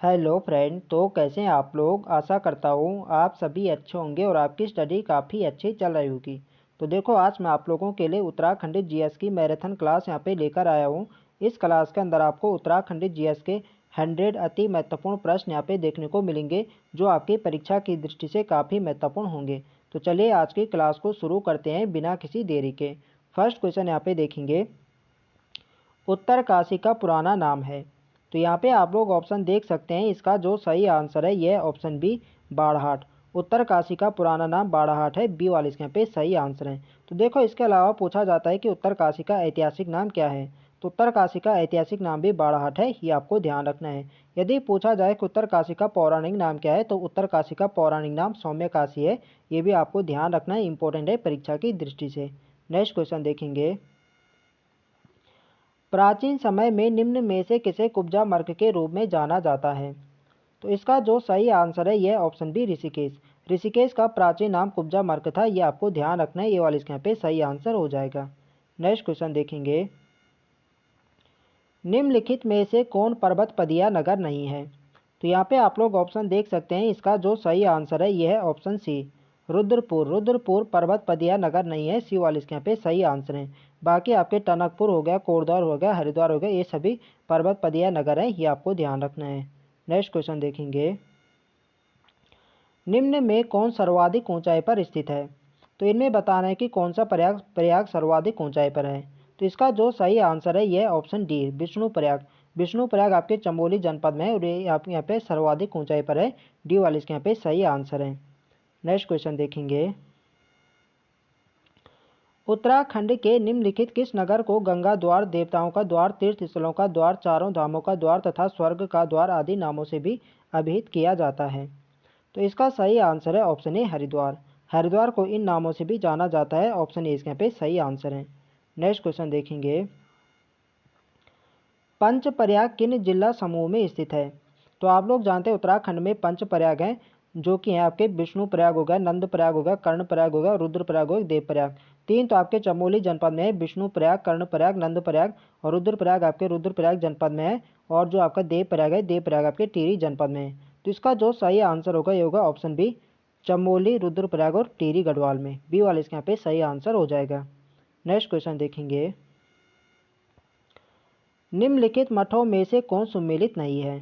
Hello friend. तो कैसे हैं आप लोग। आशा करता हूँ आप सभी अच्छे होंगे और आपकी स्टडी काफ़ी अच्छी चल रही होगी। तो देखो, आज मैं आप लोगों के लिए उत्तराखंडी जीएस की मैराथन क्लास यहाँ पे लेकर आया हूँ। इस क्लास के अंदर आपको उत्तराखंडी जीएस के 100 अति महत्वपूर्ण प्रश्न यहाँ पे देखने को मिलेंगे, जो आपकी परीक्षा की दृष्टि से काफ़ी महत्वपूर्ण होंगे। तो चलिए आज की क्लास को शुरू करते हैं बिना किसी देरी के। फर्स्ट क्वेश्चन यहाँ पे देखेंगे, उत्तरकाशी का पुराना नाम है। तो यहाँ पे आप लोग ऑप्शन देख सकते हैं। इसका जो सही आंसर है यह ऑप्शन बी, बाड़ाहाट। उत्तरकाशी का पुराना नाम बाड़ाहाट है। बी वाले इसके यहाँ पे सही आंसर है। तो देखो, इसके अलावा पूछा जाता है कि उत्तरकाशी का ऐतिहासिक नाम क्या है। तो उत्तरकाशी का ऐतिहासिक नाम भी बाड़ाहाट है, ये आपको ध्यान रखना है। यदि पूछा जाए कि उत्तरकाशी का पौराणिक नाम क्या है, तो उत्तरकाशी का पौराणिक नाम सौम्यकाशी है। ये भी आपको ध्यान रखना है, इंपॉर्टेंट है परीक्षा की दृष्टि से। नेक्स्ट क्वेश्चन देखेंगे, प्राचीन समय में निम्न में से किसे कुब्जा मर्ग के रूप में जाना जाता है। तो इसका जो सही आंसर है यह ऑप्शन बी, ऋषिकेश। ऋषिकेश का प्राचीन नाम कुब्जा मर्ग था, यह आपको ध्यान रखना है। ये वाला इसके यहाँ पे सही आंसर हो जाएगा। नेक्स्ट क्वेश्चन देखेंगे, निम्नलिखित में से कौन पर्वत पदिया नगर नहीं है। तो यहाँ पे आप लोग ऑप्शन देख सकते हैं। इसका जो सही आंसर है यह है ऑप्शन सी, रुद्रपुर। रुद्रपुर पर्वत पदिया नगर नहीं है। सी वाले इसके यहाँ पे सही आंसर है। बाकी आपके टनकपुर हो गया, कोटद्वार हो गया, हरिद्वार हो गया, ये सभी पर्वत पदिया नगर है, ये आपको ध्यान रखना है। नेक्स्ट क्वेश्चन देखेंगे, निम्न में कौन सर्वाधिक ऊंचाई पर स्थित है। तो इनमें बताना है कि कौन सा प्रयाग प्रयाग सर्वाधिक ऊंचाई पर है। तो इसका जो सही आंसर है यह ऑप्शन डी, विष्णु प्रयाग। विष्णु प्रयाग आपके चमोली जनपद में है और ये आप यहाँ पे सर्वाधिक ऊंचाई पर है। डी वाले इसके यहाँ पे सही आंसर है। नेक्स्ट क्वेश्चन देखेंगे, उत्तराखंड के निम्नलिखित किस नगर को गंगा द्वार, देवताओं का द्वार, तीर्थ स्थलों का द्वार, चारों धामों का द्वार तथा स्वर्ग का द्वार आदि नामों से भी अभिहित किया जाता है। तो इसका सही आंसर है ऑप्शन ए, हरिद्वार। हरिद्वार को इन नामों से भी जाना जाता है। ऑप्शन ए इसके यहाँ पे सही आंसर है। नेक्स्ट क्वेश्चन देखेंगे, पंचप्रयाग किन जिला समूह में स्थित है। तो आप लोग जानते हैं उत्तराखंड में पंचप्रयाग हैं, जो कि हैं आपके विष्णु प्रयाग हो गया, नंद प्रयाग हो गया, कर्ण प्रयाग हो गया, रुद्र प्रयाग हो गया, देव प्रयाग। तीन तो आपके चमोली जनपद में है, विष्णु प्रयाग, कर्ण प्रयाग, नंद प्रयाग, और रुद्र प्रयाग आपके रुद्र प्रयाग जनपद में है। और जो आपका देव प्रयाग है, देव प्रयाग आपके टिहरी जनपद में है। तो इसका जो सही आंसर होगा ये होगा ऑप्शन बी, चमोली, रुद्रप्रयाग और टिहरी गढ़वाल में। बी वाले इसके यहाँ पे सही आंसर हो जाएगा। नेक्स्ट क्वेश्चन देखेंगे, निम्नलिखित मठों में से कौन सुमेलित नहीं है।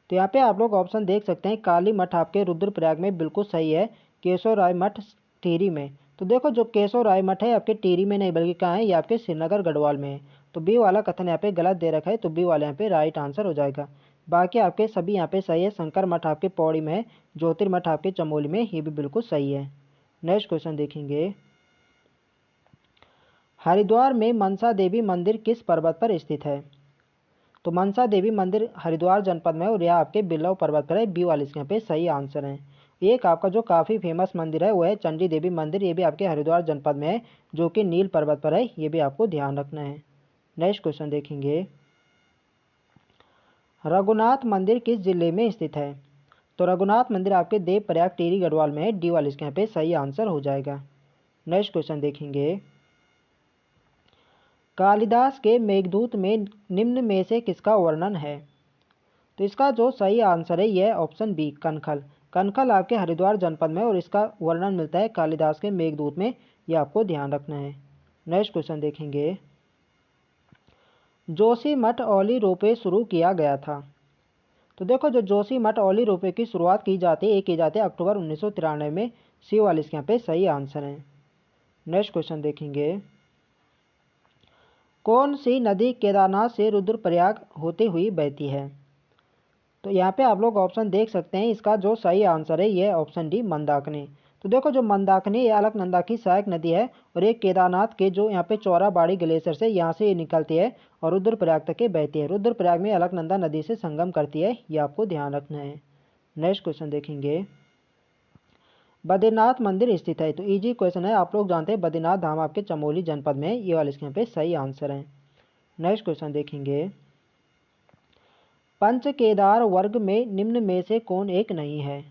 तो यहाँ पे आप लोग ऑप्शन देख सकते हैं। काली मठ आपके रुद्रप्रयाग में बिल्कुल सही है। केशव राय मठ टिहरी में। तो देखो, जो केशव राय मठ है आपके टिहरी में नहीं बल्कि कहाँ है, ये आपके श्रीनगर गढ़वाल में है। तो बी वाला कथन यहाँ पे गलत दे रखा है, तो बी वाले यहाँ पे राइट आंसर हो जाएगा। बाकी आपके सभी यहाँ पे सही है। शंकर मठ आपके पौड़ी में है, ज्योतिर्मठ आपके चमोली में, ये भी बिल्कुल सही है। नेक्स्ट क्वेश्चन देखेंगे, हरिद्वार में मनसा देवी मंदिर किस पर्वत पर स्थित है। तो मनसा देवी मंदिर हरिद्वार जनपद में है और यह आपके बिल्लव पर्वत पर है। बी वाले इसके यहाँ पे सही आंसर है। एक आपका जो काफ़ी फेमस मंदिर है वो है चंडी देवी मंदिर, ये भी आपके हरिद्वार जनपद में है, जो कि नील पर्वत पर है। ये भी आपको ध्यान रखना है। नेक्स्ट क्वेश्चन देखेंगे, रघुनाथ मंदिर किस जिले में स्थित है। तो रघुनाथ मंदिर आपके देवप्रयाग टिहरी गढ़वाल में है। डी वाले इसके यहाँ पे सही आंसर हो जाएगा। नेक्स्ट क्वेश्चन देखेंगे, कालिदास के मेघदूत में निम्न में से किसका वर्णन है। तो इसका जो सही आंसर है यह ऑप्शन बी, कनखल। कनखल आपके हरिद्वार जनपद में और इसका वर्णन मिलता है कालिदास के मेघदूत में। यह आपको ध्यान रखना है। नेक्स्ट क्वेश्चन देखेंगे, जोशी मठ औली रोपवे शुरू किया गया था। तो देखो, जो जोशी मठ औली रोपवे की शुरुआत की जाती है, ये की जाती है अक्टूबर 1993 में। सी वाले इसके यहाँ पे सही आंसर है। नेक्स्ट क्वेश्चन देखेंगे, कौन सी नदी केदारनाथ से रुद्रप्रयाग होते हुई बहती है। तो यहाँ पे आप लोग ऑप्शन देख सकते हैं। इसका जो सही आंसर है यह ऑप्शन डी, मंदाकिनी। तो देखो, जो मंदाकिनी ये अलकनंदा की सहायक नदी है और ये केदारनाथ के जो यहाँ पे चौराबाड़ी ग्लेशियर से यहाँ से ये निकलती है और रुद्रप्रयाग तक के बहती है। रुद्रप्रयाग में अलकनंदा नदी से संगम करती है, ये आपको ध्यान रखना है। नेक्स्ट क्वेश्चन देखेंगे, बद्रीनाथ मंदिर स्थित है। तो इजी क्वेश्चन है, आप लोग जानते हैं बद्रीनाथ धाम आपके चमोली जनपद में है। ये वाले इसके यहाँ पे सही आंसर है। नेक्स्ट क्वेश्चन देखेंगे, पंच केदार वर्ग में निम्न में से कौन एक नहीं है।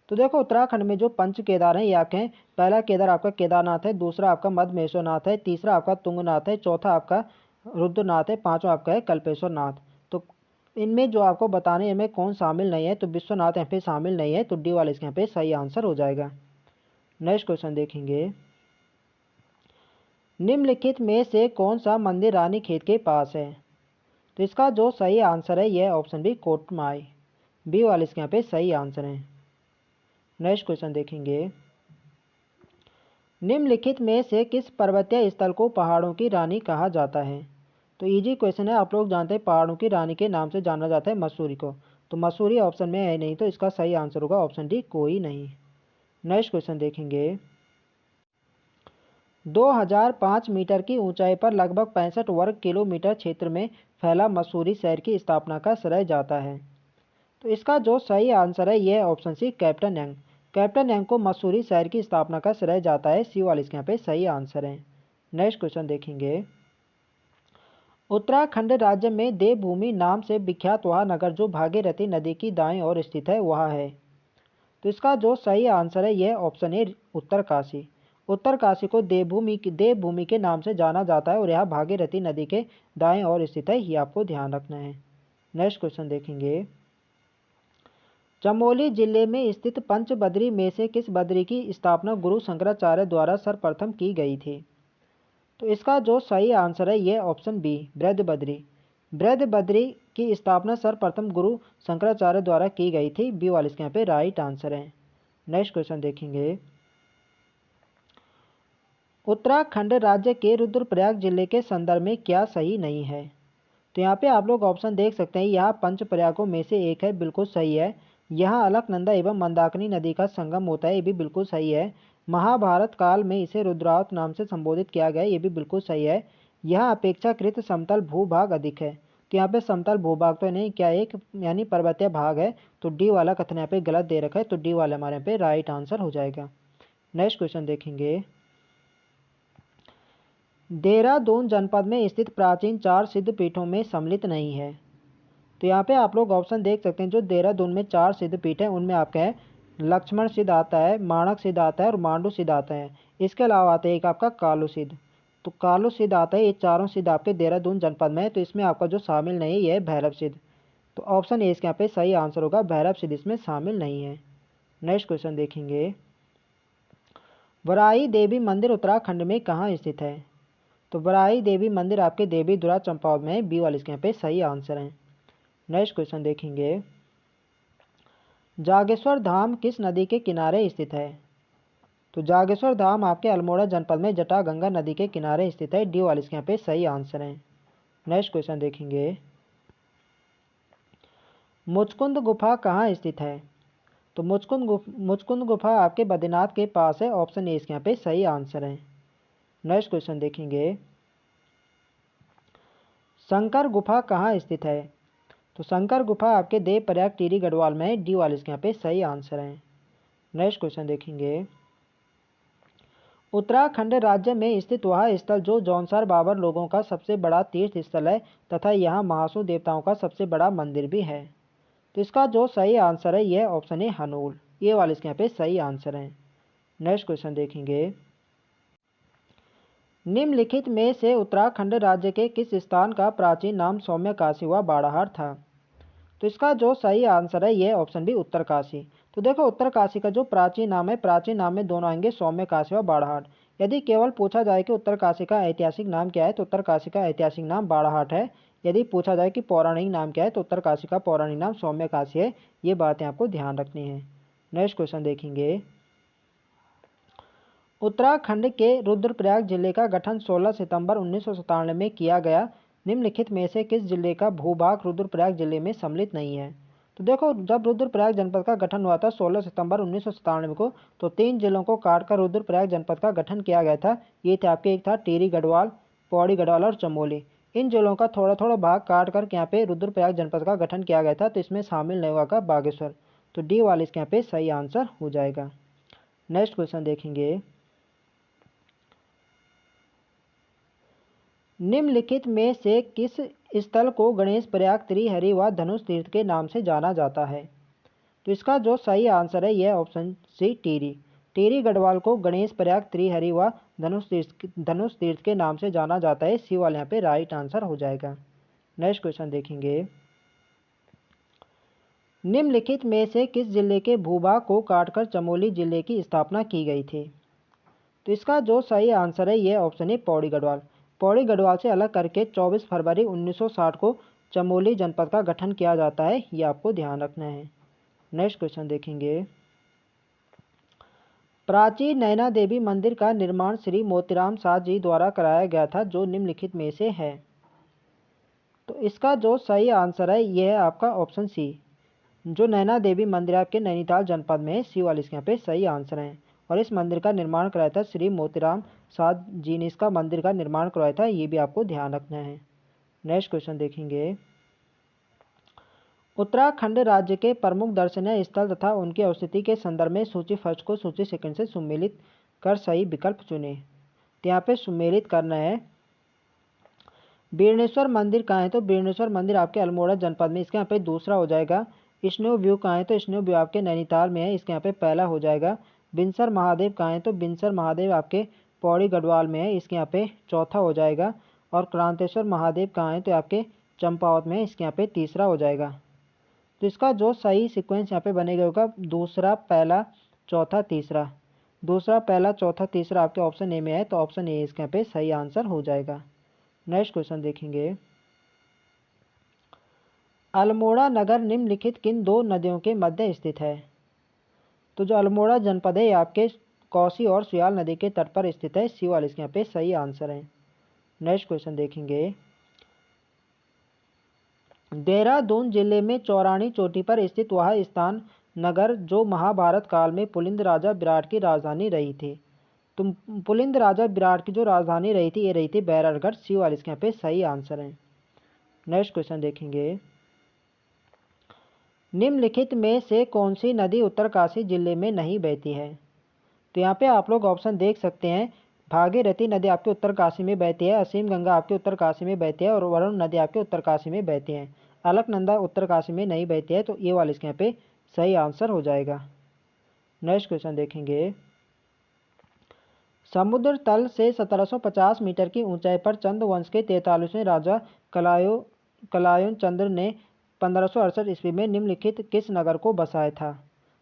तो देखो, उत्तराखंड में जो पंच केदार हैं ये आपके हैं। पहला केदार आपका केदारनाथ है, दूसरा आपका मधमेश्वरनाथ है, तीसरा आपका तुंगनाथ है, चौथा आपका रुद्रनाथ है, पांचवा आपका है कल्पेश्वर नाथ। तो इनमें जो आपको बताने में कौन शामिल नहीं है, तो विश्वनाथ यहाँ पे शामिल नहीं है, तो डी वाला इसके यहाँ पे सही आंसर हो जाएगा। नेक्स्ट क्वेश्चन देखेंगे, निम्नलिखित में से कौन सा मंदिर रानीखेत के पास है? तो इसका जो सही आंसर है यह ऑप्शन बी कोटमाई, बी वाले इसके यहाँ पे सही आंसर है। नेक्स्ट क्वेश्चन देखेंगे, निम्नलिखित में से किस पर्वतीय स्थल को पहाड़ों की रानी कहा जाता है? तो इजी क्वेश्चन है, आप लोग जानते हैं पहाड़ों की रानी के नाम से जाना जाता है मसूरी को, तो मसूरी ऑप्शन में है नहीं, तो इसका सही आंसर होगा ऑप्शन डी कोई नहीं। नेक्स्ट क्वेश्चन देखेंगे, 2005 मीटर की ऊंचाई पर लगभग 65 वर्ग किलोमीटर क्षेत्र में फैला मसूरी शहर की स्थापना का श्रेय जाता है? तो इसका जो सही आंसर है यह option C captain Young, captain Young को मसूरी शहर की स्थापना का श्रेय जाता है, सी वाले इसके यहाँ पे सही आंसर है। नेक्स्ट क्वेश्चन देखेंगे, उत्तराखंड राज्य में देवभूमि नाम से विख्यात वह नगर जो भागीरथी नदी की दाएं ओर स्थित है वह है? तो इसका जो सही आंसर है यह ऑप्शन है उत्तरकाशी, उत्तरकाशी को देवभूमि के नाम से जाना जाता है और यह भागीरथी नदी के दाएं ओर स्थित है, ये आपको ध्यान रखना है। नेक्स्ट क्वेश्चन देखेंगे, चमोली जिले में स्थित पंचबद्री में से किस बद्री की स्थापना गुरु शंकराचार्य द्वारा सर्वप्रथम की गई थी? तो इसका जो सही आंसर है यह ऑप्शन बी बृहदबद्री, बृहदबद्री की स्थापना सर्वप्रथम गुरु शंकराचार्य द्वारा की गई थी, बी वाले इसके यहाँ पे राइट आंसर है। नेक्स्ट क्वेश्चन देखेंगे, उत्तराखंड राज्य के रुद्रप्रयाग जिले के संदर्भ में क्या सही नहीं है? तो यहाँ पे आप लोग ऑप्शन देख सकते हैं, यहाँ पंच प्रयागों में से एक है, बिल्कुल सही है। यहाँ अलकनंदा एवं मंदाकिनी नदी का संगम होता है, ये भी बिल्कुल सही है। महाभारत काल में इसे रुद्रावत नाम से संबोधित किया गया, ये भी बिल्कुल सही है। यहाँ अपेक्षाकृत समतल भूभाग अधिक है, तो यहाँ पे समतल भूभाग तो नहीं, क्या एक यानी पर्वतीय भाग है, तो डी वाला कथन यहाँ पे गलत दे रखा है, तो डी वाला हमारे यहाँ पे राइट आंसर हो जाएगा। नेक्स्ट क्वेश्चन देखेंगे, देहरादून जनपद में स्थित प्राचीन 4 सिद्ध पीठों में सम्मिलित नहीं है? तो यहाँ पे आप लोग ऑप्शन देख सकते हैं, जो देहरादून में 4 सिद्ध पीठ हैं उनमें आपका है लक्ष्मण सिद्ध आता है, माणक सिद्ध आता है और मांडू सिद्ध आता है। इसके अलावा आता है एक आपका कालू सिद्ध, तो कालू सिद्ध आता है। ये चारों सिद्ध आपके देहरादून जनपद में है, तो इसमें आपका जो शामिल नहीं है भैरव सिद्ध, तो ऑप्शन ए इसके यहाँ पे सही आंसर होगा, भैरव सिद्ध इसमें शामिल नहीं है। नेक्स्ट क्वेश्चन देखेंगे, वराही देवी मंदिर उत्तराखंड में कहाँ स्थित है? तो वराही देवी मंदिर आपके देवीधुरा चंपावत में है, बी वाले इसके यहाँ पे सही आंसर है। नेक्स्ट क्वेश्चन देखेंगे, जागेश्वर धाम किस नदी के किनारे स्थित है? तो जागेश्वर धाम आपके अल्मोड़ा जनपद में जटागंगा नदी के किनारे स्थित है, डी वाले इसके यहाँ पे सही आंसर है। नेक्स्ट क्वेश्चन देखेंगे, मुचकुंद गुफा कहाँ स्थित है? तो मुचकुंद गुफा आपके बद्रीनाथ के पास है, ऑप्शन ए इसके यहाँ पे सही आंसर है। नेक्स्ट क्वेश्चन देखेंगे, शंकर गुफा कहाँ स्थित है? तो शंकर गुफा आपके देवप्रयाग टिहरी गढ़वाल में है, डी वाले इसके यहाँ पे सही आंसर है। नेक्स्ट क्वेश्चन देखेंगे, उत्तराखंड राज्य में स्थित वह स्थल जो जौनसार बाबर लोगों का सबसे बड़ा तीर्थ स्थल है तथा यहाँ महासू देवताओं का सबसे बड़ा मंदिर भी है? तो इसका जो सही आंसर है यह ऑप्शन है हनूल, ये वाले इसके यहाँ पे सही आंसर है। नेक्स्ट क्वेश्चन देखेंगे, निम्नलिखित में से उत्तराखंड राज्य के किस स्थान का प्राचीन नाम सौम्यकाशी व बाड़ाहाट था? तो इसका जो सही आंसर है यह ऑप्शन बी उत्तरकाशी। तो देखो उत्तरकाशी का जो प्राचीन नाम है, प्राचीन नाम में दोनों आएंगे सौम्यकाशी व बाड़ाहाट। यदि केवल पूछा जाए कि उत्तरकाशी का ऐतिहासिक नाम क्या है, तो उत्तरकाशी का ऐतिहासिक नाम बाड़ाहाट है। यदि पूछा जाए कि पौराणिक नाम क्या है, तो उत्तरकाशी का पौराणिक नाम सौम्यकाशी है। ये बातें आपको ध्यान रखनी है। नेक्स्ट क्वेश्चन देखेंगे, उत्तराखंड के रुद्रप्रयाग जिले का गठन 16 सितंबर 1997 में किया गया, निम्नलिखित में से किस जिले का भूभाग रुद्रप्रयाग जिले में सम्मिलित नहीं है? तो देखो जब रुद्रप्रयाग जनपद का गठन हुआ था 16 सितंबर 1997 को, तो 3 जिलों को काटकर रुद्रप्रयाग जनपद का गठन किया गया था। ये थे आपके, एक था टिहरी गढ़वाल, पौड़ी गढ़वाल और चमोली। इन जिलों का थोड़ा थोड़ा भाग काट कर यहाँ पे रुद्रप्रयाग जनपद का गठन किया गया था, तो इसमें शामिल नहीं हुआ का बागेश्वर, तो डी वाले इसके यहाँ पे सही आंसर हो जाएगा। नेक्स्ट क्वेश्चन देखेंगे, निम्नलिखित में से किस स्थल को गणेश प्रयाग त्रिहरि व धनुष तीर्थ के नाम से जाना जाता है? तो इसका जो सही आंसर है यह ऑप्शन सी टिहरी, टिहरी गढ़वाल को गणेश प्रयाग त्रिहरि व धनुष तीर्थ के नाम से जाना जाता है, सी वाले यहाँ पे राइट आंसर हो जाएगा। नेक्स्ट क्वेश्चन देखेंगे, निम्नलिखित में से किस जिले के भूभाग को काटकर चमोली जिले की स्थापना की गई थी? तो इसका जो सही आंसर है ये ऑप्शन है पौड़ी गढ़वाल। पौड़ी गढ़वाल से अलग करके 24 फरवरी 1960 को चमोली जनपद का गठन किया जाता है, ये आपको ध्यान रखना है। नेक्स्ट क्वेश्चन देखेंगे। प्राचीन नैना देवी मंदिर का निर्माण श्री मोतीराम साह जी द्वारा कराया गया था, जो निम्नलिखित में से है? तो इसका जो सही आंसर है यह है आपका ऑप्शन सी। जो नैना देवी मंदिर आपके नैनीताल जनपद में है, सी वाले इसके यहाँ पे सही आंसर है। और इस मंदिर का निर्माण कराया था श्री मोतीराम साह जी ने इसका मंदिर का निर्माण करवाया था, ये भी आपको ध्यान रखना है। नेक्स्ट क्वेश्चन देखेंगे। उत्तराखंड राज्य के प्रमुख दर्शनीय स्थल तथा उनकी अवस्थिति के संदर्भ में सूची फर्स्ट को सूची सेकंड से सुमेलित कर सही विकल्प चुने। तो यहाँ पे सुमेलित करना है। बीरनेश्वर मंदिर कहाँ है? तो बीरनेश्वर मंदिर आपके अल्मोड़ा जनपद में, इसके यहाँ पे दूसरा हो जाएगा। स्नो व्यू कहाँ है? तो स्नो व्यू आपके नैनीताल में है, इसके यहाँ पे पहला हो जाएगा। बिनसर महादेव कहाँ है? तो बिनसर महादेव आपके पौड़ी गढ़वाल में है, इसके यहाँ पे चौथा हो जाएगा। और क्रांतेश्वर महादेव कहाँ है? तो आपके चंपावत में है, इसके यहाँ पे तीसरा हो जाएगा। तो इसका जो सही सीक्वेंस यहाँ पे बनेगा होगा दूसरा, पहला, चौथा, तीसरा। दूसरा, पहला, चौथा, तीसरा आपके ऑप्शन ए में है, तो ऑप्शन ए इसके यहाँ पे सही आंसर हो जाएगा। नेक्स्ट क्वेश्चन देखेंगे। अल्मोड़ा नगर निम्नलिखित किन दो नदियों के मध्य स्थित है? तो जो अल्मोड़ा जनपद है ये आपके कोसी और सुयाल नदी के तट पर स्थित है, सी वाला इसके यहाँ पे सही आंसर है। नेक्स्ट क्वेश्चन देखेंगे। देहरादून जिले में चौरानी चोटी पर स्थित वह स्थान नगर जो महाभारत काल में पुलिंद राजा विराट की राजधानी रही थी। तो पुलिंद राजा विराट की जो राजधानी रही थी ये रही थी बैररगढ़, सी वाला इसके यहाँ पे सही आंसर है। नेक्स्ट क्वेश्चन देखेंगे। निम्नलिखित में से कौन सी नदी उत्तरकाशी जिले में नहीं बहती है? तो यहाँ पे आप लोग ऑप्शन देख सकते हैं। भागीरथी नदी आपके उत्तरकाशी में बहती है, असीम गंगा आपके उत्तरकाशी में बहती है और वरुण नदी आपके उत्तरकाशी में बहती है। अलकनंदा उत्तरकाशी में नहीं बहती है, तो ये वाला इसके यहाँ पे सही आंसर हो जाएगा। नेक्स्ट क्वेश्चन देखेंगे। समुद्र तल से 1750 मीटर की ऊंचाई पर चंद वंश के 43वें राजा कलायुन चंद्र ने 1568 ईस्वी में निम्नलिखित किस नगर को बसाया था?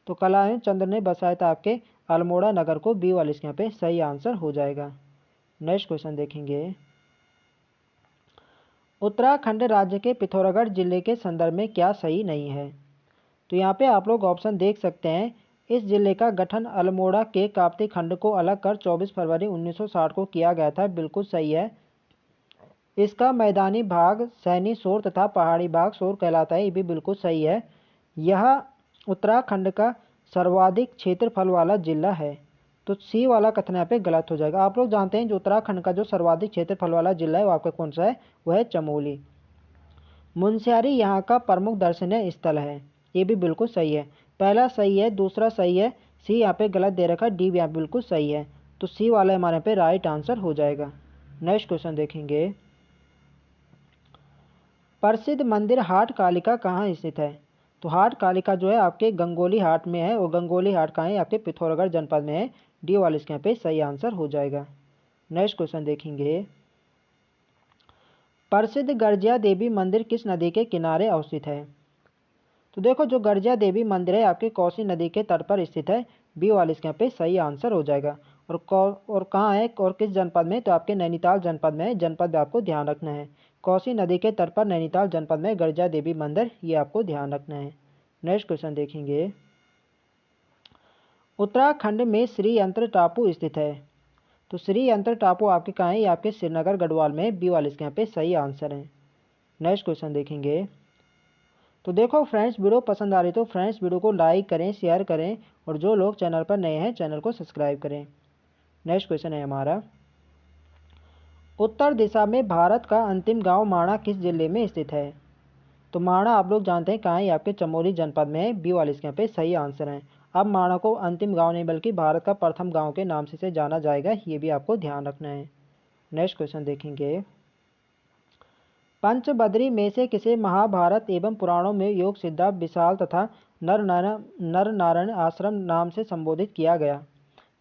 तो कलायुन चंद्र ने बसाया था आपके अल्मोड़ा नगर को, बी वाले इसके यहाँ पे सही आंसर हो जाएगा। नेक्स्ट क्वेश्चन देखेंगे। उत्तराखंड राज्य के पिथौरागढ़ जिले के संदर्भ में क्या सही नहीं है? तो यहाँ पे आप लोग ऑप्शन देख सकते हैं। इस जिले का गठन अल्मोड़ा के काप्ती खंड को अलग कर 24 फरवरी 1960 को किया गया था, बिल्कुल सही है। इसका मैदानी भाग सैनी शोर तथा पहाड़ी भाग शोर कहलाता है, ये भी बिल्कुल सही है। यह उत्तराखंड का सर्वाधिक क्षेत्रफल वाला जिला है, तो सी वाला कथन यहाँ पे गलत हो जाएगा। आप लोग जानते हैं जो उत्तराखंड का जो सर्वाधिक क्षेत्रफल वाला जिला है वो आपका कौन सा है? वह है चमोली। मुनस्यारी यहाँ का प्रमुख दर्शनीय स्थल है, ये भी बिल्कुल सही है। पहला सही है, दूसरा सही है, सी यहाँ पे गलत दे रखा है, डी भी यहाँ बिल्कुल सही है, तो सी वाला हमारे यहाँ पे राइट आंसर हो जाएगा। नेक्स्ट क्वेश्चन देखेंगे। प्रसिद्ध मंदिर हाट कालिका कहाँ स्थित है? तो हाट कालिका जो है आपके गंगोली हाट में है, और गंगोली हाट कहाँ है? आपके पिथौरागढ़ जनपद में है, डी वाले इसके यहाँ पे सही आंसर हो जाएगा। नेक्स्ट क्वेश्चन देखेंगे। प्रसिद्ध गर्जिया देवी मंदिर किस नदी के किनारे अवस्थित है? तो देखो जो गर्जिया देवी मंदिर है आपके कोसी नदी के तट पर स्थित है, बी वाले इसके यहाँ पे सही आंसर हो जाएगा। और कहाँ है और किस जनपद में? तो आपके नैनीताल जनपद में है, जनपद आपको ध्यान रखना है। कोसी नदी के तट पर नैनीताल जनपद में गर्जिया देवी मंदिर, ये आपको ध्यान रखना है। नेक्स्ट क्वेश्चन देखेंगे। उत्तराखंड में श्री यंत्र टापू स्थित है, तो श्री यंत्र टापू आपके कहाँ है? ये आपके श्रीनगर गढ़वाल में, बी वाले इसके यहाँ पे सही आंसर है। नेक्स्ट क्वेश्चन देखेंगे। तो देखो फ्रेंड्स, वीडियो पसंद आ रही तो फ्रेंड्स वीडियो को लाइक करें, शेयर करें, और जो लोग चैनल पर नए हैं चैनल को सब्सक्राइब करें। नेक्स्ट क्वेश्चन है हमारा। उत्तर दिशा में भारत का अंतिम गांव माणा किस जिले में स्थित है? तो माणा आप लोग जानते हैं कहाँ है? आपके चमोली जनपद में है, बी वाले इसके यहाँ पे सही आंसर है। अब माणा को अंतिम गांव नहीं बल्कि भारत का प्रथम गांव के नाम से जाना जाएगा, ये भी आपको ध्यान रखना है। नेक्स्ट क्वेश्चन देखेंगे। पंचबद्री में से किसे महाभारत एवं पुराणों में योग सिद्धा विशाल तथा नर नारायण आश्रम नाम से संबोधित किया गया?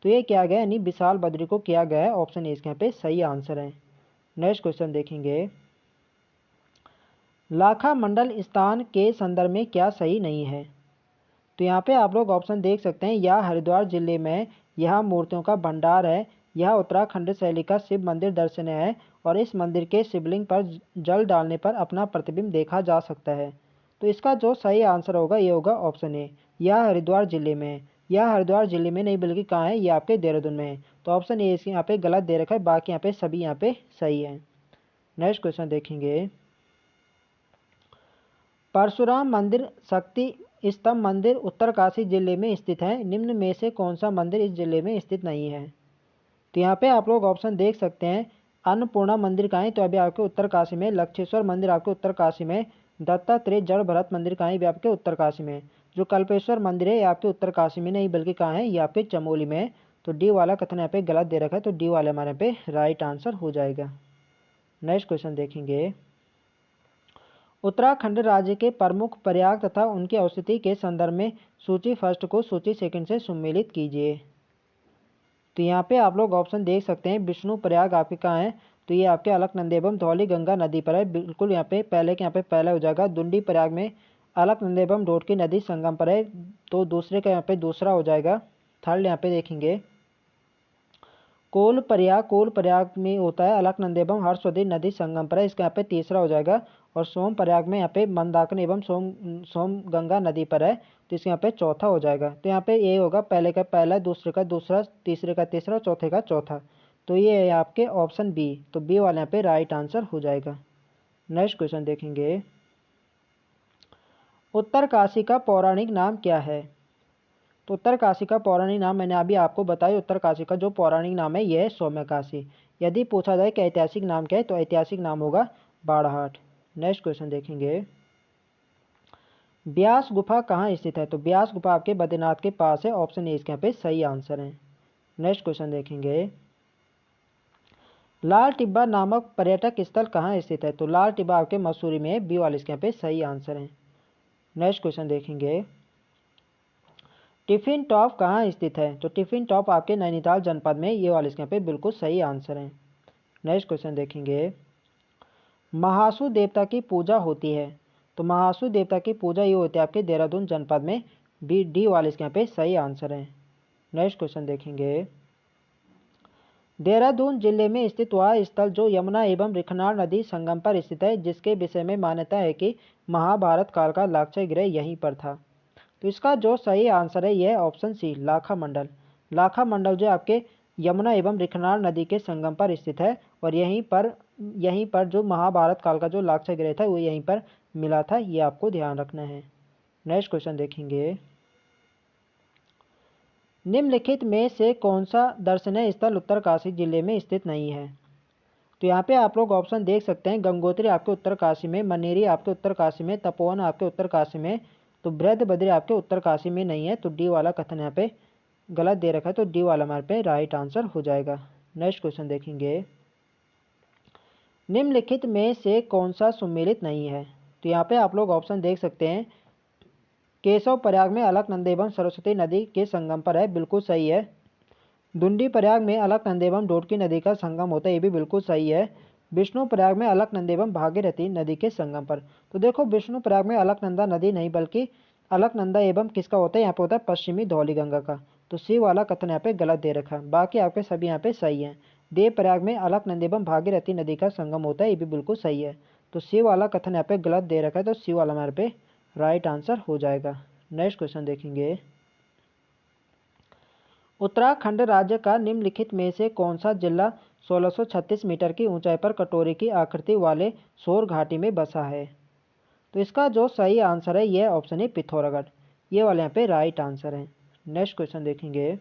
तो ये किया गया यानी विशाल बद्री को किया गया है, ऑप्शन ए इसके यहाँ पे सही आंसर है। नेक्स्ट क्वेश्चन देखेंगे। लाखा मंडल स्थान के संदर्भ में क्या सही नहीं है? तो यहाँ पे आप लोग ऑप्शन देख सकते हैं, यह हरिद्वार जिले में यह मूर्तियों का भंडार है, यह उत्तराखंड शैली का शिव मंदिर दर्शनीय है और इस मंदिर के शिवलिंग पर जल डालने पर अपना प्रतिबिंब देखा जा सकता है। तो इसका जो सही आंसर होगा ये होगा ऑप्शन ए, यह हरिद्वार जिले में है। यह हरिद्वार जिले में नहीं बल्कि कहाँ है, ये आपके देहरादून में है। तो ऑप्शन ए इसके यहाँ पे गलत दे रखा है, बाकी यहाँ पे सभी यहाँ पे सही है। नेक्स्ट क्वेश्चन देखेंगे, परशुराम मंदिर शक्ति स्तंभ मंदिर उत्तरकाशी जिले में स्थित है, निम्न में से कौन सा मंदिर इस जिले में स्थित नहीं है? तो यहाँ पे आप लोग ऑप्शन देख सकते हैं, अन्नपूर्णा मंदिर कहाँ है, तो अभी आपके उत्तरकाशी में, लक्षेश्वर मंदिर आपके उत्तरकाशी में, दत्तात्रेय जड़ भरत मंदिर कहाँ है, भी आपके उत्तरकाशी में, जो कल्पेश्वर मंदिर है ये आपके उत्तरकाशी में नहीं बल्कि कहाँ है, ये आपके चमोली में है। तो डी वाला कथन यहाँ पे गलत दे रखा है, तो डी वाले हमारे यहाँ पे राइट आंसर हो जाएगा। नेक्स्ट क्वेश्चन देखेंगे, उत्तराखंड राज्य के प्रमुख प्रयाग तथा उनकी अवस्थिति के संदर्भ में सूची फर्स्ट को सूची सेकंड से सम्मिलित कीजिए। तो यहाँ पे आप लोग ऑप्शन देख सकते हैं, विष्णु प्रयाग आपके कहाँ है, तो ये आपके अलकनंदा एवं धौली गंगा नदी पर है, बिल्कुल यहाँ पे पहले के यहाँ पे पहला हो जाएगा। दुंडी प्रयाग में अलकनंदा एवं डोडकी नदी संगम पर है, तो दूसरे का यहाँ पे दूसरा हो जाएगा। थर्ड यहाँ पे देखेंगे, कोल प्रयाग में होता है अलकनंदा एवं हर्षवती नदी संगम पर है, इसका यहाँ पे तीसरा हो जाएगा। और सोम प्रयाग में यहाँ पे मंदाकिनी एवं सोम गंगा नदी पर है, तो इसके यहाँ पे चौथा हो जाएगा। तो यहाँ पे ये होगा पहले का पहला, दूसरे का दूसरा, तीसरे का तीसरा, चौथे का चौथा। तो ये है आपके ऑप्शन बी, तो बी वाले यहाँ पे राइट आंसर हो जाएगा। नेक्स्ट क्वेश्चन देखेंगे, उत्तरकाशी का पौराणिक नाम क्या है? तो उत्तरकाशी का पौराणिक नाम मैंने अभी आपको बताया, उत्तरकाशी का जो पौराणिक नाम है यह है सौम्यकाशी। यदि पूछा जाए कि ऐतिहासिक नाम क्या है, तो ऐतिहासिक नाम होगा बाड़ाहाट। नेक्स्ट क्वेश्चन देखेंगे, ब्यास गुफा कहाँ स्थित है? तो ब्यास गुफा आपके बद्रीनाथ के पास है, ऑप्शन ए इसके यहाँ पे सही आंसर है। नेक्स्ट क्वेश्चन देखेंगे, लाल टिब्बा नामक पर्यटक स्थल कहाँ स्थित है? तो लाल टिब्बा आपके मसूरी में है, बी वाले इसके यहाँ पे सही आंसर है। नेक्स्ट क्वेश्चन देखेंगे, टिफिन टॉप कहाँ स्थित है? तो टिफिन टॉप आपके नैनीताल जनपद में, ये वाले इसके यहाँ पे बिल्कुल सही आंसर है। नेक्स्ट क्वेश्चन देखेंगे, महासु देवता की पूजा होती है, तो महासु देवता की पूजा ये होती है आपके देहरादून जनपद में, बी डी वाले इसके यहाँ पे सही आंसर है। नेक्स्ट क्वेश्चन देखेंगे, देहरादून जिले में स्थित वह स्थल जो यमुना एवं रिखनार नदी संगम पर स्थित है, जिसके विषय में मान्यता है कि महाभारत काल का लाक्षय गृह यहीं पर था। तो इसका जो सही आंसर है यह ऑप्शन सी, लाखा मंडल। लाखा मंडल जो आपके यमुना एवं रिखनार नदी के संगम पर स्थित है, और यहीं पर जो महाभारत काल का जो लाक्षय गृह था वो यहीं पर मिला था, ये आपको ध्यान रखना है। नेक्स्ट क्वेश्चन देखेंगे, निम्नलिखित में से कौन सा दर्शनीय स्थल उत्तरकाशी जिले में स्थित नहीं है? तो यहाँ पे आप लोग ऑप्शन देख सकते हैं, गंगोत्री आपके उत्तरकाशी में, मनेरी आपके उत्तरकाशी में, तपोवन आपके उत्तरकाशी में, तो बृहदबद्री आपके उत्तरकाशी में नहीं है, तो डी वाला कथन यहाँ पे गलत दे रखा है, तो डी वाला हमारे पे राइट आंसर हो जाएगा। नेक्स्ट क्वेश्चन देखेंगे, निम्नलिखित में से कौन सा सम्मिलित नहीं है? तो यहाँ पे आप लोग ऑप्शन देख सकते हैं, केशव प्रयाग में अलकनंदा एवं सरस्वती नदी के संगम पर है, बिल्कुल सही है। दुंडी प्रयाग में अलकनंदा एवं डोडकी नदी का संगम होता है, ये भी बिल्कुल सही है। विष्णु प्रयाग में अलकनंदा एवं भागीरथी नदी के संगम पर, तो देखो विष्णु प्रयाग में अलकनंदा नदी नहीं बल्कि अलकनंदा एवं किसका होता है, यहाँ पे होता है पश्चिमी धौली गंगा का, तो सी वाला कथन यहाँ पे गलत दे रखा है, बाकी आपके सभी यहाँ पे सही है। देव प्रयाग में अलकनंदा एवं भागीरथी नदी का संगम होता है, ये भी बिल्कुल सही है, तो सी वाला कथन यहाँ पे गलत दे रखा है, तो सी वाला हमारे पे राइट आंसर हो जाएगा। नेक्स्ट क्वेश्चन देखेंगे, उत्तराखंड राज्य का निम्नलिखित में से कौन सा जिला 1636 मीटर की ऊंचाई पर कटोरी की आकृति वाले शोर घाटी में बसा है? तो इसका जो सही आंसर है यह ऑप्शन है पिथौरागढ़, ये वाले यहाँ पे राइट आंसर है। नेक्स्ट क्वेश्चन देखेंगे,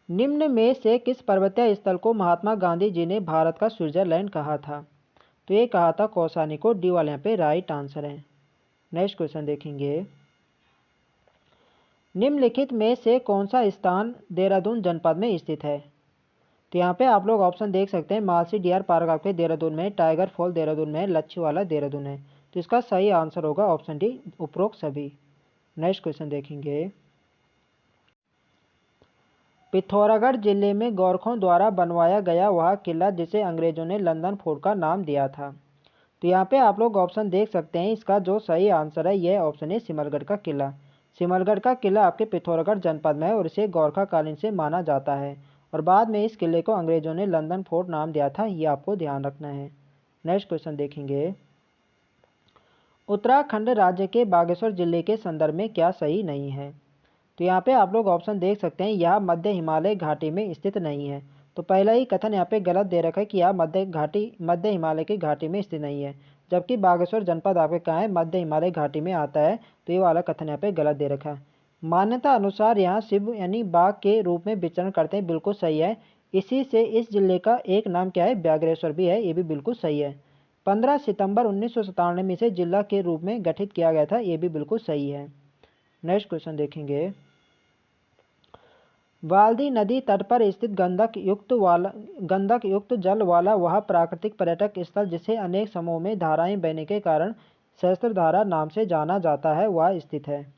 निम्न में से किस पर्वतीय स्थल को महात्मा गांधी जी ने भारत का स्विट्जरलैंड कहा था? तो ये कहा था कौसानी को, डी वाले यहाँ पे राइट आंसर है। नेक्स्ट क्वेश्चन देखेंगे, निम्नलिखित में से कौन सा स्थान देहरादून जनपद में स्थित है? तो यहाँ पे आप लोग ऑप्शन देख सकते हैं, मालसी डियर पार्क आपके देहरादून में, टाइगर फॉल देहरादून में, लच्छीवाला देहरादून है, तो इसका सही आंसर होगा ऑप्शन डी, उपरोक्त सभी। नेक्स्ट क्वेश्चन देखेंगे, पिथौरागढ़ जिले में गोरखों द्वारा बनवाया गया वह किला जिसे अंग्रेजों ने लंदन फोर्ट का नाम दिया था, तो यहाँ पे आप लोग ऑप्शन देख सकते हैं, इसका जो सही आंसर है यह ऑप्शन है सिमलगढ़ का किला। सिमलगढ़ का किला आपके पिथौरागढ़ जनपद में है और इसे गोरखा कालीन से माना जाता है और बाद में इस किले को अंग्रेजों ने लंदन फोर्ट नाम दिया था, ये आपको ध्यान रखना है। नेक्स्ट क्वेश्चन देखेंगे, उत्तराखंड राज्य के बागेश्वर जिले के संदर्भ में क्या सही नहीं है। तो यहाँ पे आप लोग ऑप्शन देख सकते हैं, यह मध्य हिमालय घाटी में स्थित नहीं है। तो पहला ही कथन यहाँ पे गलत दे रखा है कि यह मध्य हिमालय की घाटी में स्थित नहीं है, जबकि बागेश्वर जनपद आपके कहाँ है, मध्य हिमालय घाटी में आता है। तो ये वाला कथन यहाँ पे गलत दे रखा है। मान्यता अनुसार यहाँ शिव यानी बाघ के रूप में विचरण करते हैं, बिल्कुल सही है। इसी से इस जिले का एक नाम क्या है, व्याघ्रेश्वर भी है, ये भी बिल्कुल सही है। 15 सितंबर 1997 में इसे जिला के रूप में गठित किया गया था, ये भी बिल्कुल सही है। नेक्स्ट क्वेश्चन देखेंगे, वाल्दी नदी तट पर स्थित गंधक युक्त जल वाला वह प्राकृतिक पर्यटक स्थल जिसे अनेक समूह में धाराएं बहने के कारण सहस्त्रधारा नाम से जाना जाता है, वह स्थित है।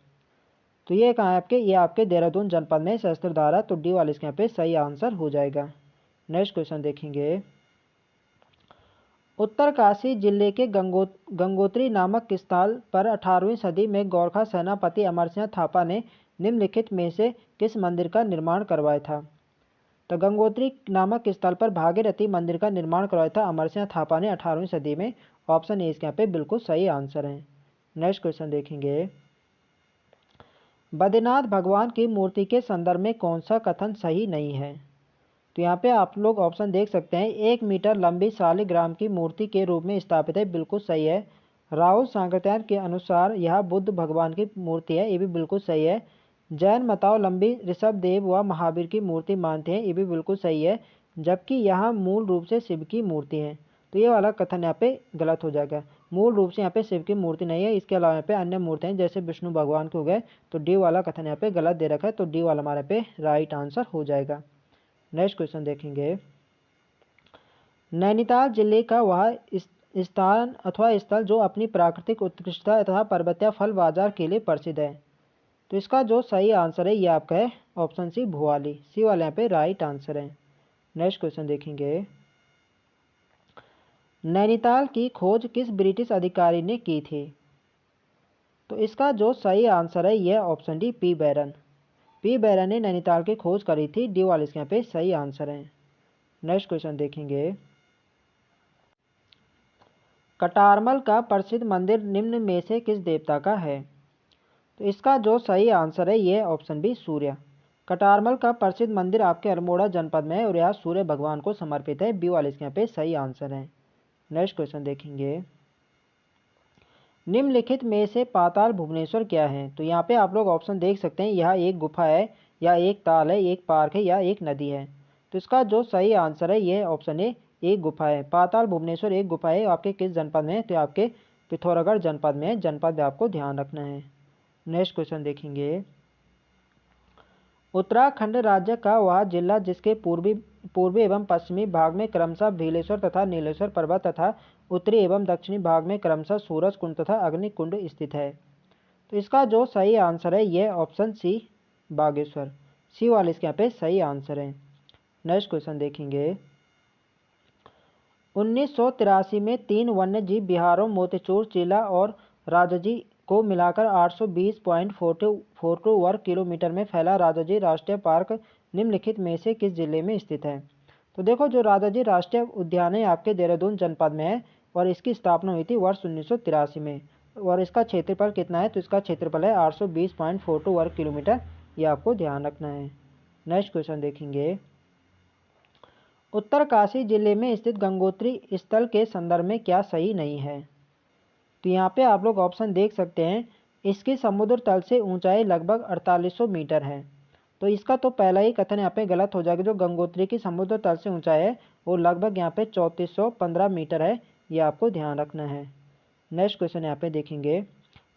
तो ये कहाँ है आपके, ये आपके देहरादून जनपद में सहस्त्रधारा। तो डी वाले इसके यहाँ पे सही आंसर हो जाएगा। नेक्स्ट क्वेश्चन देखेंगे, उत्तरकाशी जिले के गंगोत्री नामक स्थल पर 18वीं सदी में गोरखा सेनापति अमरसिंह थापा ने निम्नलिखित में से किस मंदिर का निर्माण करवाया था। तो गंगोत्री नामक स्थल पर भागीरथी मंदिर का निर्माण करवाया था अमरसिंह थापा ने 18वीं सदी में। ऑप्शन ए इसके यहाँ पे बिल्कुल सही आंसर है। नेक्स्ट क्वेश्चन देखेंगे, बद्रीनाथ भगवान की मूर्ति के संदर्भ में कौन सा कथन सही नहीं है। तो यहाँ पे आप लोग ऑप्शन देख सकते हैं, 1 मीटर लंबी शालिग्राम की मूर्ति के रूप में स्थापित है, बिल्कुल सही है। राहुल सांकृत्यायन के अनुसार यह बुद्ध भगवान की मूर्ति है, ये भी बिल्कुल सही है। जैन मतावलंबी ऋषभ देव व महावीर की मूर्ति मानते हैं, ये भी बिल्कुल सही है, जबकि यहाँ मूल रूप से शिव की मूर्ति है। तो ये वाला कथन यहाँ पे गलत हो जाएगा। मूल रूप से यहाँ पे शिव की मूर्ति नहीं है, इसके अलावा यहाँ पे अन्य मूर्तियाँ जैसे विष्णु भगवान के हो गए। तो डी वाला कथन यहाँ पे गलत दे रखा है, तो डी वाला हमारे पे राइट आंसर हो जाएगा। नेक्स्ट क्वेश्चन देखेंगे, नैनीताल जिले का वह स्थान अथवा स्थल जो अपनी प्राकृतिक उत्कृष्टता तथा पर्वतीय फल बाजार के लिए प्रसिद्ध है। तो इसका जो सही आंसर है ये आपका है ऑप्शन सी भुआली। सी वाले यहाँ पे राइट आंसर है। नेक्स्ट क्वेश्चन देखेंगे, नैनीताल की खोज किस ब्रिटिश अधिकारी ने की थी। तो इसका जो सही आंसर है यह ऑप्शन डी पी बैरन। पी बैरन ने नैनीताल की खोज करी थी। डी वाले इसके यहाँ पे सही आंसर है। नेक्स्ट क्वेश्चन देखेंगे, कटारमल का प्रसिद्ध मंदिर निम्न में से किस देवता का है। तो इसका जो सही आंसर है ये ऑप्शन बी सूर्य। कटारमल का प्रसिद्ध मंदिर आपके अल्मोड़ा जनपद में है और यह सूर्य भगवान को समर्पित है। बी वाले इसके यहाँ पे सही आंसर है। नेक्स्ट क्वेश्चन देखेंगे, निम्नलिखित में से पाताल भुवनेश्वर क्या है। तो यहाँ पे आप लोग ऑप्शन देख सकते हैं, यह एक गुफा है या एक ताल है, एक पार्क है या एक नदी है। तो इसका जो सही आंसर है यह ऑप्शन ए एक गुफा है। पाताल भुवनेश्वर एक गुफा है। आपके किस जनपद में है, तो आपके पिथौरागढ़ जनपद में है। जनपद में आपको ध्यान रखना है। नेक्स्ट क्वेश्चन देखेंगे, उत्तराखंड राज्य का वह जिला जिसके पूर्वी एवं पश्चिमी भाग में क्रमशः भीलेश्वर तथा नीलेश्वर पर्वत तथा उत्तरी एवं दक्षिणी भाग में क्रमशः सूरज कुंड तथा अग्नि कुंड स्थित है। तो इसका जो सही आंसर है यह ऑप्शन सी बागेश्वर। सी वाले इसके यहाँ पे सही आंसर है। नेक्स्ट क्वेश्चन देखेंगे, 1983 में 3 वन्यजीव बिहारों मोतीचूर, चिला और राजाजी को मिलाकर 820.42 वर्ग किलोमीटर में फैला राजाजी राष्ट्रीय पार्क निम्नलिखित में से किस जिले में स्थित है। तो देखो, जो राजाजी राष्ट्रीय उद्यान है आपके देहरादून जनपद में है और इसकी स्थापना हुई थी वर्ष 1983 में। और इसका क्षेत्रफल कितना है, तो इसका क्षेत्रफल है 820.42 वर्ग किलोमीटर। ये आपको ध्यान रखना है। नेक्स्ट क्वेश्चन देखेंगे, उत्तरकाशी जिले में स्थित गंगोत्री स्थल के संदर्भ में क्या सही नहीं है। तो यहाँ पे आप लोग ऑप्शन देख सकते हैं, इसकी समुद्र तल से ऊंचाई लगभग 4800 मीटर है। तो इसका तो पहला ही कथन यहाँ पे गलत हो जाएगा। जो गंगोत्री की समुद्र तल से ऊंचाई है वो लगभग यहाँ पे 3415 मीटर है। ये आपको ध्यान रखना है। नेक्स्ट क्वेश्चन यहाँ पे देखेंगे,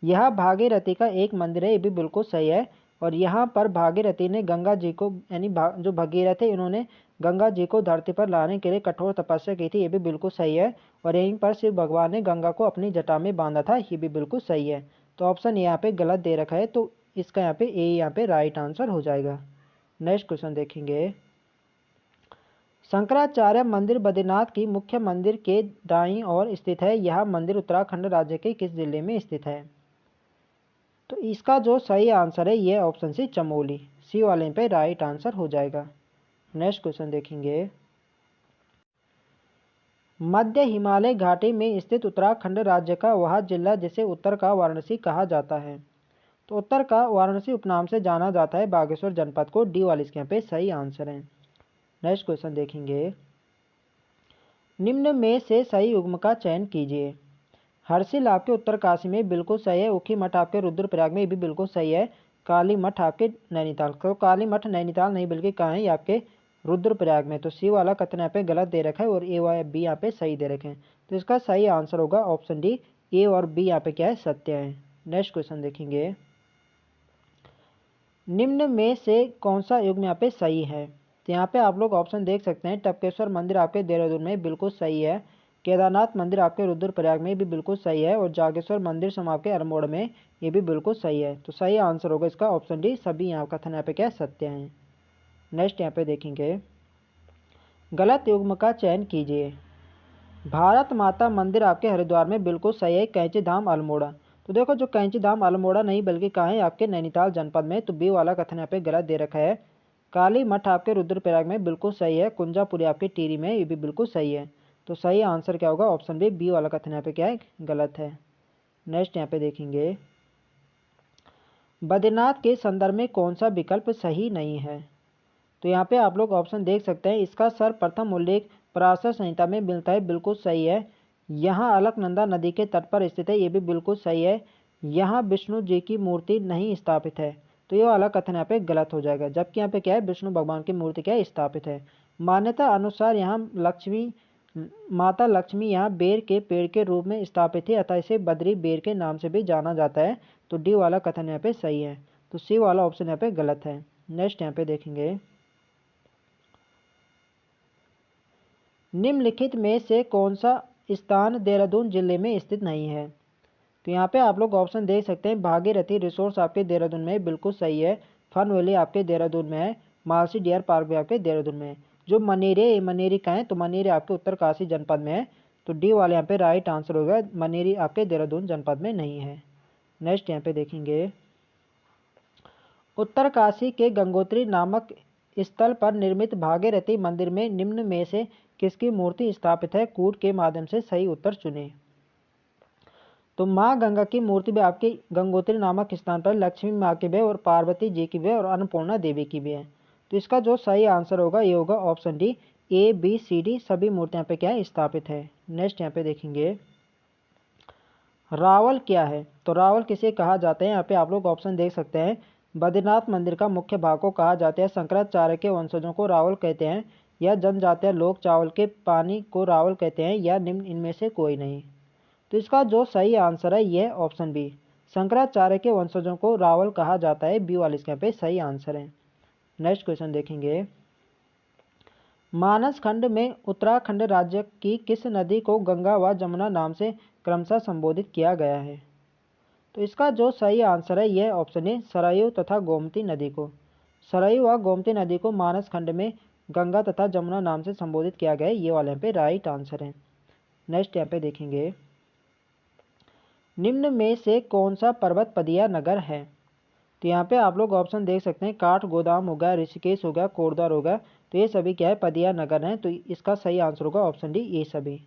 यह भागीरथी का एक मंदिर है। ये भी बिल्कुल सही है। और यहाँ पर भागीरथी ने गंगा जी को यानी जो भगीरथ है इन्होंने गंगा जी को धरती पर लाने के लिए कठोर तपस्या की थी। ये भी बिल्कुल सही है। और यहीं पर शिव भगवान ने गंगा को अपनी जटा में बांधा था। ये भी बिल्कुल सही है। तो ऑप्शन यहाँ पे गलत दे रखा है, तो इसका यहाँ पे ए यहाँ पे राइट आंसर हो जाएगा। नेक्स्ट क्वेश्चन देखेंगे, शंकराचार्य मंदिर बद्रीनाथ की मुख्य मंदिर के दाईं ओर स्थित है। यह मंदिर उत्तराखंड राज्य के किस जिले में स्थित है? तो इसका जो सही आंसर है ये ऑप्शन सी चमोली, सी वाले पे राइट आंसर हो जाएगा। नेक्स्ट क्वेश्चन देखेंगे। मध्य हिमालय घाटी में स्थित उत्तराखंड राज्य का वह जिला जिसे उत्तर का वाराणसी कहा जाता है। तो उत्तर का वाराणसी उपनाम से जाना जाता है बागेश्वर जनपद को, डी वाले इसके यहाँ पे सही आंसर है। नेक्स्ट क्वेश्चन देखेंगे। निम्न में से सही युग्म का चयन कीजिए। हर्षिल आपके उत्तरकाशी में बिल्कुल सही है। उखी मठ आपके रुद्रप्रयाग में भी बिल्कुल सही है। काली मठ आपके नैनीताल, तो काली मठ नैनीताल नहीं बल्कि कहाँ है, ये आपके रुद्रप्रयाग में। तो सी वाला कथन यहाँ पे गलत दे रखा है और ए व बी यहाँ पे सही दे रखे हैं। तो इसका सही आंसर होगा ऑप्शन डी, ए और बी यहाँ पे क्या है, सत्य है। नेक्स्ट क्वेश्चन देखेंगे। निम्न में से कौन सा युग्म यहाँ पे सही है? तो यहाँ पे आप लोग ऑप्शन देख सकते हैं। टपकेश्वर मंदिर आपके देहरादून में बिल्कुल सही है। केदारनाथ मंदिर आपके रुद्रप्रयाग में भी बिल्कुल सही है। और जागेश्वर मंदिर सम आपके अल्मोड़ा में, ये भी बिल्कुल सही है। तो सही आंसर होगा इसका ऑप्शन डी, सभी यहाँ कथन यहाँ पे क्या सत्य हैं। नेक्स्ट यहाँ पे देखेंगे। गलत युग्म का चयन कीजिए। भारत माता मंदिर आपके हरिद्वार में बिल्कुल सही है। कैंची धाम अल्मोड़ा, तो देखो जो कैंची धाम अल्मोड़ा नहीं बल्कि कहाँ है, आपके नैनीताल जनपद में। तो बी वाला कथन यहाँ पे गलत दे रखा है। काली मठ आपके रुद्रप्रयाग में बिल्कुल सही है। कुंजापुरी आपके टिहरी में, ये भी बिल्कुल सही है। तो सही आंसर क्या होगा, ऑप्शन बी, बी वाला कथन यहाँ पे क्या है, गलत है। नेक्स्ट यहाँ पे देखेंगे। बद्रीनाथ के संदर्भ में कौन सा विकल्प सही नहीं है? तो यहाँ पे आप लोग ऑप्शन देख सकते हैं। इसका सर्वप्रथम उल्लेख पराशर संहिता में मिलता है, बिल्कुल सही है। यहाँ अलकनंदा नदी के तट पर स्थित है, ये भी बिल्कुल सही है। यहाँ विष्णु जी की मूर्ति नहीं स्थापित है, तो ये वाला कथन यहाँ पे गलत हो जाएगा। जबकि यहाँ पे क्या है, विष्णु भगवान की मूर्ति क्या है, स्थापित है। मान्यता अनुसार यहाँ माता लक्ष्मी यहाँ बेर के पेड़ के रूप में स्थापित है, अतः इसे बद्री बेर के नाम से भी जाना जाता है। तो डी वाला कथन यहाँ पे सही है। तो सी वाला ऑप्शन यहाँ पे गलत है। नेक्स्ट यहाँ पे देखेंगे। निम्नलिखित में से कौन सा स्थान देहरादून जिले में स्थित नहीं है? तो यहाँ पे आप लोग ऑप्शन देख सकते हैं। भागीरथी रिसोर्स आपके देहरादून में बिल्कुल सही है। फन वैली आपके देहरादून में है। मालसी डियर पार्क भी आपके देहरादून में है। जो मनेरी, मनेरी का है, तो मनेरी आपके उत्तरकाशी जनपद में है। तो डी वाले यहाँ पे राइट आंसर होगा। मनेरी आपके देहरादून जनपद में नहीं है। नेक्स्ट यहाँ पे देखेंगे। उत्तरकाशी के गंगोत्री नामक स्थल पर निर्मित भागीरथी मंदिर में निम्न में से किसकी मूर्ति स्थापित है? कूट के माध्यम से सही उत्तर चुने। तो माँ गंगा की मूर्ति भी आपकी गंगोत्री नामक स्थान पर लक्ष्मी माँ की भी और पार्वती जी की भी और अन्नपूर्णा देवी की भी है। तो इसका जो सही आंसर होगा ये होगा option D, A B C D सभी मूर्तियाँ पे क्या है, स्थापित है। नेक्स्ट यहाँ पे देखेंगे। रावल क्या है? तो रावल किसे कहा जाता है? यहाँ पे आप लोग ऑप्शन देख सकते हैं। बद्रीनाथ मंदिर का मुख्य भाग को कहा जाता है। शंकराचार्य के वंशजों को रावल कहते हैं। या जनजातीय लोग चावल के पानी को रावल कहते हैं, या निम्न इनमें से कोई नहीं। तो इसका जो सही आंसर है यह ऑप्शन बी, शंकराचार्य के वंशजों को रावल कहा जाता है। बी वाले इसके पे सही आंसर है। नेक्स्ट क्वेश्चन देखेंगे। मानस खंड में उत्तराखंड राज्य की किस नदी को गंगा व जमुना नाम से क्रमशः संबोधित किया गया है? तो इसका जो सही आंसर है यह ऑप्शन है, सरयू तथा गोमती नदी को। सरयू व गोमती नदी को मानस खंड में गंगा तथा जमुना नाम से संबोधित किया गया है। ये वाले यहाँ पे राइट आंसर है। नेक्स्ट यहाँ पे देखेंगे। निम्न में से कौन सा पर्वत पदिया नगर है? तो यहाँ पे आप लोग ऑप्शन देख सकते हैं। काठ गोदाम हो गया, ऋषिकेश हो गया, कोटद्वार हो गया। तो ये सभी क्या है, पदिया नगर हैं। तो इसका सही आंसर होगा ऑप्शन डी, ये सभी।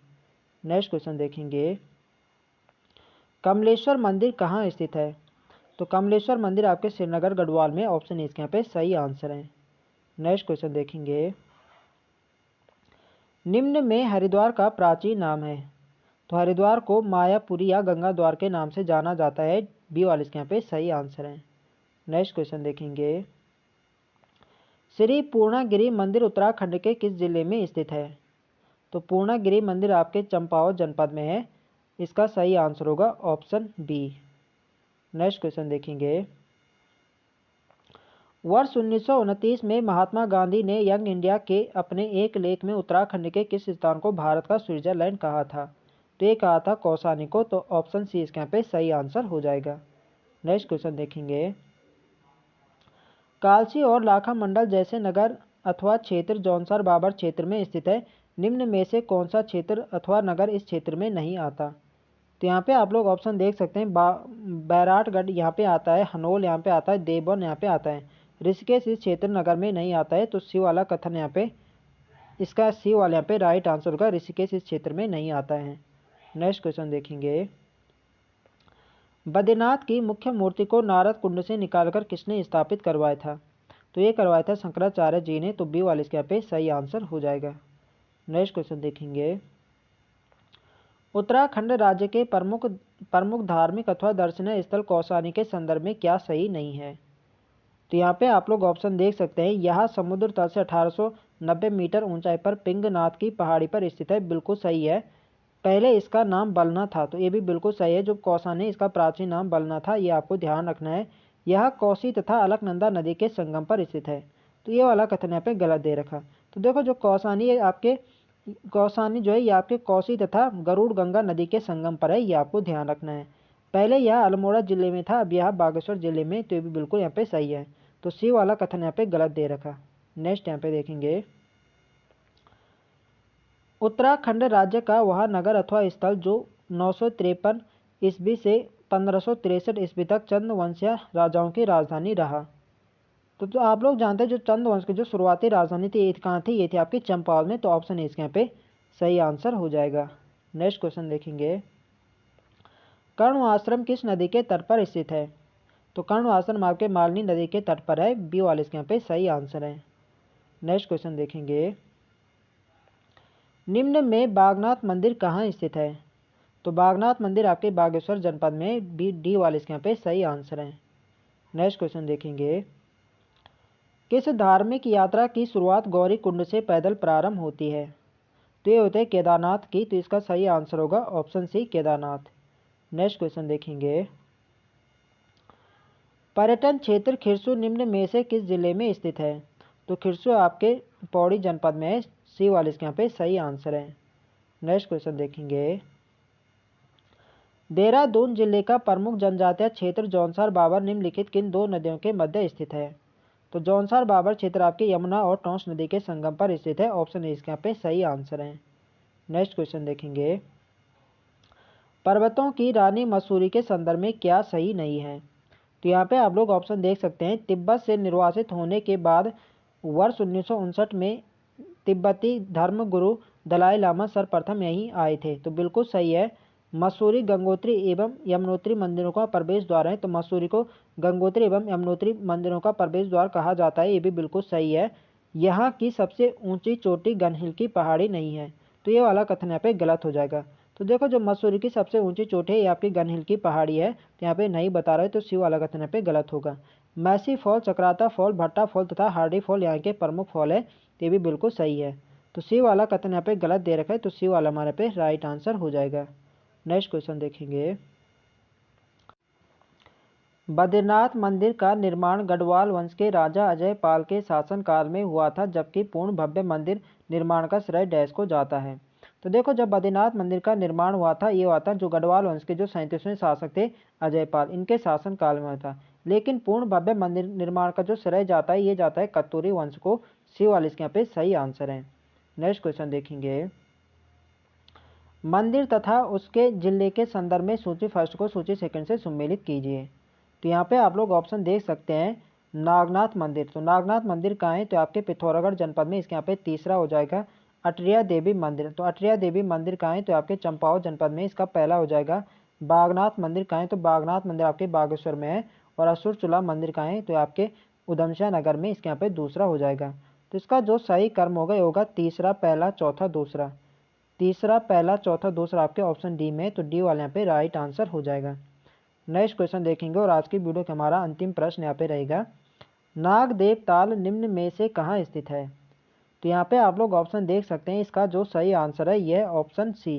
नेक्स्ट क्वेश्चन देखेंगे। कमलेश्वर मंदिर कहाँ स्थित है? तो कमलेश्वर मंदिर आपके श्रीनगर गढ़वाल में, ऑप्शन इसके यहाँ पे सही आंसर है। नेक्स्ट क्वेश्चन देखेंगे। निम्न में हरिद्वार का प्राचीन नाम है? तो हरिद्वार को मायापुरी या गंगा द्वार के नाम से जाना जाता है। बी वाले इसके यहाँ पे सही आंसर है। नेक्स्ट क्वेश्चन देखेंगे। श्री पूर्णागिरि मंदिर उत्तराखंड के किस जिले में स्थित है? तो पूर्णागिरि मंदिर आपके चंपावत जनपद में है। इसका सही आंसर होगा ऑप्शन बी। नेक्स्ट क्वेश्चन देखेंगे। वर्ष 1929 में महात्मा गांधी ने यंग इंडिया के अपने एक लेख में उत्तराखंड के किस स्थान को भारत का स्विट्जरलैंड कहा था? तो ये कहा था कौसानी को। तो ऑप्शन सी इसके यहाँ पे सही आंसर हो जाएगा। नेक्स्ट क्वेश्चन देखेंगे। कालसी और लाखा मंडल जैसे नगर अथवा क्षेत्र जौनसार बाबर क्षेत्र में स्थित है। निम्न में से कौन सा क्षेत्र अथवा नगर इस क्षेत्र में नहीं आता? तो यहाँ पे आप लोग ऑप्शन देख सकते हैं, बैराटगढ़ यहाँ पे आता है, हनोल यहाँ पे आता है, देवबंद यहाँ पे आता है। ऋषिकेश इस क्षेत्र नगर में नहीं आता है, तो सी वाला कथन यहाँ पे, इसका सी वाला यहाँ पे राइट आंसर होगा, ऋषिकेश इस क्षेत्र में नहीं आता है। नेक्स्ट क्वेश्चन देखेंगे, बद्रीनाथ की मुख्य मूर्ति को नारद कुंड से निकालकर किसने स्थापित करवाया था? तो ये करवाया था शंकराचार्य जी ने, तो बी वाले इसके यहाँ पे सही आंसर हो जाएगा। नेक्स्ट क्वेश्चन देखेंगे, उत्तराखंड राज्य के प्रमुख धार्मिक अथवा दर्शनीय स्थल कौसानी के संदर्भ में क्या सही नहीं है? तो यहाँ पे आप लोग ऑप्शन देख सकते हैं, यह समुद्र तल से 1890 मीटर ऊंचाई पर पिंगनाथ की पहाड़ी पर स्थित है, बिल्कुल सही है। पहले इसका नाम बलना था, तो ये भी बिल्कुल सही है। जो कौसानी इसका प्राचीन नाम बलना था, ये आपको ध्यान रखना है। यह कोसी तथा अलकनंदा नदी के संगम पर स्थित है, तो ये वाला कथन यहाँ पे गलत दे रखा। तो देखो जो कौसानी है आपके, कौसानी जो है ये आपके कोसी तथा गरुड़ गंगा नदी के संगम पर है, ये आपको ध्यान रखना है। पहले यह अल्मोड़ा जिले में था, अब यह बागेश्वर जिले में, तो ये भी बिल्कुल यहाँ पे सही है। तो सी वाला कथन यहाँ पे गलत दे रखा। नेक्स्ट यहाँ पे देखेंगे, उत्तराखंड राज्य का वह नगर अथवा स्थल जो 953 ईस्वी से 1563 ईस्वी तक चंद वंशीय राजाओं की राजधानी रहा। तो आप लोग जानते हैं जो चंद वंश की जो शुरुआती राजधानी थी, ये कहाँ थी? ये थी आपकी चंपावत में, तो ऑप्शन इसके यहाँ पे सही आंसर हो जाएगा। नेक्स्ट क्वेश्चन देखेंगे, कर्ण आश्रम किस नदी के तट पर स्थित है? तो कर्ण आश्रम आपके मालिनी नदी के तट पर है, बी वाले इसके यहाँ पे सही आंसर है। नेक्स्ट क्वेश्चन देखेंगे, निम्न में बागनाथ मंदिर कहाँ स्थित है? तो बागनाथ मंदिर आपके बागेश्वर जनपद में, बी डी वाले इसके यहाँ पे सही आंसर है। नेक्स्ट क्वेश्चन देखेंगे, किस धार्मिक यात्रा की शुरुआत गौरी कुंड से पैदल प्रारंभ होती है? तो ये होते हैं केदारनाथ की, तो इसका सही आंसर होगा option C Kedarnath. Next question देखेंगे, पर्यटन क्षेत्र खिरसू निम्न में से किस जिले में स्थित है? तो खिरसू आपके पौड़ी जनपद में है, सी वाले इसके यहाँ पे सही आंसर है। नेक्स्ट क्वेश्चन देखेंगे, देहरादून जिले का प्रमुख जनजातीय क्षेत्र जौनसार बाबर निम्नलिखित किन दो नदियों के मध्य स्थित है? तो जौनसार बाबर क्षेत्र आपके यमुना और टोंस नदी के संगम पर स्थित है, ऑप्शन ए इसके यहाँ पे सही आंसर है। नेक्स्ट क्वेश्चन देखेंगे, पर्वतों की रानी मसूरी के संदर्भ में क्या सही नहीं है? तो यहाँ पे आप लोग ऑप्शन देख सकते हैं, तिब्बत से निर्वासित होने के बाद वर्ष 1959 में तिब्बती धर्मगुरु दलाई लामा सर्वप्रथम यहीं आए थे, तो बिल्कुल सही है। मसूरी गंगोत्री एवं यमुनोत्री मंदिरों का प्रवेश द्वार है, तो मसूरी को गंगोत्री एवं यमुनोत्री मंदिरों का प्रवेश द्वार कहा जाता है, ये भी बिल्कुल सही है। यहाँ की सबसे ऊंची चोटी गनहिल की पहाड़ी नहीं है, तो ये वाला कथन यहाँ पे गलत हो जाएगा। तो देखो जो मसूरी की सबसे ऊंची चोटी है ये आपकी गनहिल की पहाड़ी है, तो यहाँ पे नहीं बता रहे, तो सी वाला कथन यहाँ पे गलत होगा। मैसी फॉल, चक्राता फॉल, भट्टा फॉल तथा हार्डी फॉल यहाँ के प्रमुख फॉल है, तो ये भी बिल्कुल सही है। तो सी वाला कथन यहाँ पे गलत दे रखा है, तो सी वाला हमारे पे राइट आंसर हो जाएगा। नेक्स्ट क्वेश्चन देखेंगे, बद्रीनाथ मंदिर का निर्माण गढ़वाल वंश के राजा अजय पाल के शासनकाल में हुआ था, जबकि पूर्ण भव्य मंदिर निर्माण का श्रेय डैश को जाता है? तो देखो जब बद्रीनाथ मंदिर का निर्माण हुआ था, ये हुआ था जो गढ़वाल वंश के जो 37वें शासक थे अजय पाल, इनके शासनकाल में हुआ था। लेकिन पूर्ण भव्य मंदिर निर्माण का जो श्रेय जाता है, ये जाता है कत्यूरी वंश को, सी वाले इसके यहाँ पे सही आंसर है। नेक्स्ट क्वेश्चन देखेंगे, मंदिर तथा उसके जिले के संदर्भ में सूची फर्स्ट को सूची सेकंड से सम्मिलित कीजिए। तो यहाँ पे आप लोग ऑप्शन देख सकते हैं, नागनाथ मंदिर, तो नागनाथ मंदिर कहाँ है? तो आपके पिथौरागढ़ जनपद में, इसके यहाँ पे तीसरा हो जाएगा। अटरिया देवी मंदिर, तो अटरिया देवी मंदिर कहाँ है? तो आपके चंपावत जनपद में, इसका पहला हो जाएगा। बागनाथ मंदिर कहाँ है? तो बागनाथ मंदिर आपके बागेश्वर में है। और असुर चूल्हा मंदिर कहाँ है? तो आपके उधमसिंह नगर में, इसके यहाँ पे दूसरा हो जाएगा। तो इसका जो सही क्रम होगा, होगा तीसरा पहला चौथा दूसरा, तीसरा पहला चौथा दूसरा आपके ऑप्शन डी में, तो डी वाले यहाँ पे राइट आंसर हो जाएगा। नेक्स्ट क्वेश्चन देखेंगे, और आज की वीडियो का हमारा अंतिम प्रश्न यहाँ पे रहेगा, नागदेव ताल निम्न में से कहाँ स्थित है? तो यहाँ पे आप लोग ऑप्शन देख सकते हैं, इसका जो सही आंसर है यह ऑप्शन सी,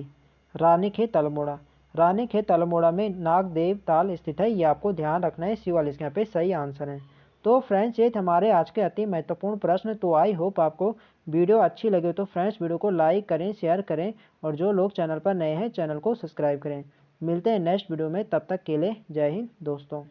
रानीखेत अल्मोड़ा। रानीखेत अल्मोड़ा में नागदेव ताल स्थित है, ये आपको ध्यान रखना है, सी वाले इसके यहाँ पे सही आंसर है। तो फ्रेंड्स ये थे हमारे आज के अति महत्वपूर्ण प्रश्न। तो आई होप आपको वीडियो अच्छी लगे, तो फ्रेंड्स वीडियो को लाइक करें, शेयर करें, और जो लोग चैनल पर नए हैं चैनल को सब्सक्राइब करें। मिलते हैं नेक्स्ट वीडियो में, तब तक के लिए जय हिंद दोस्तों।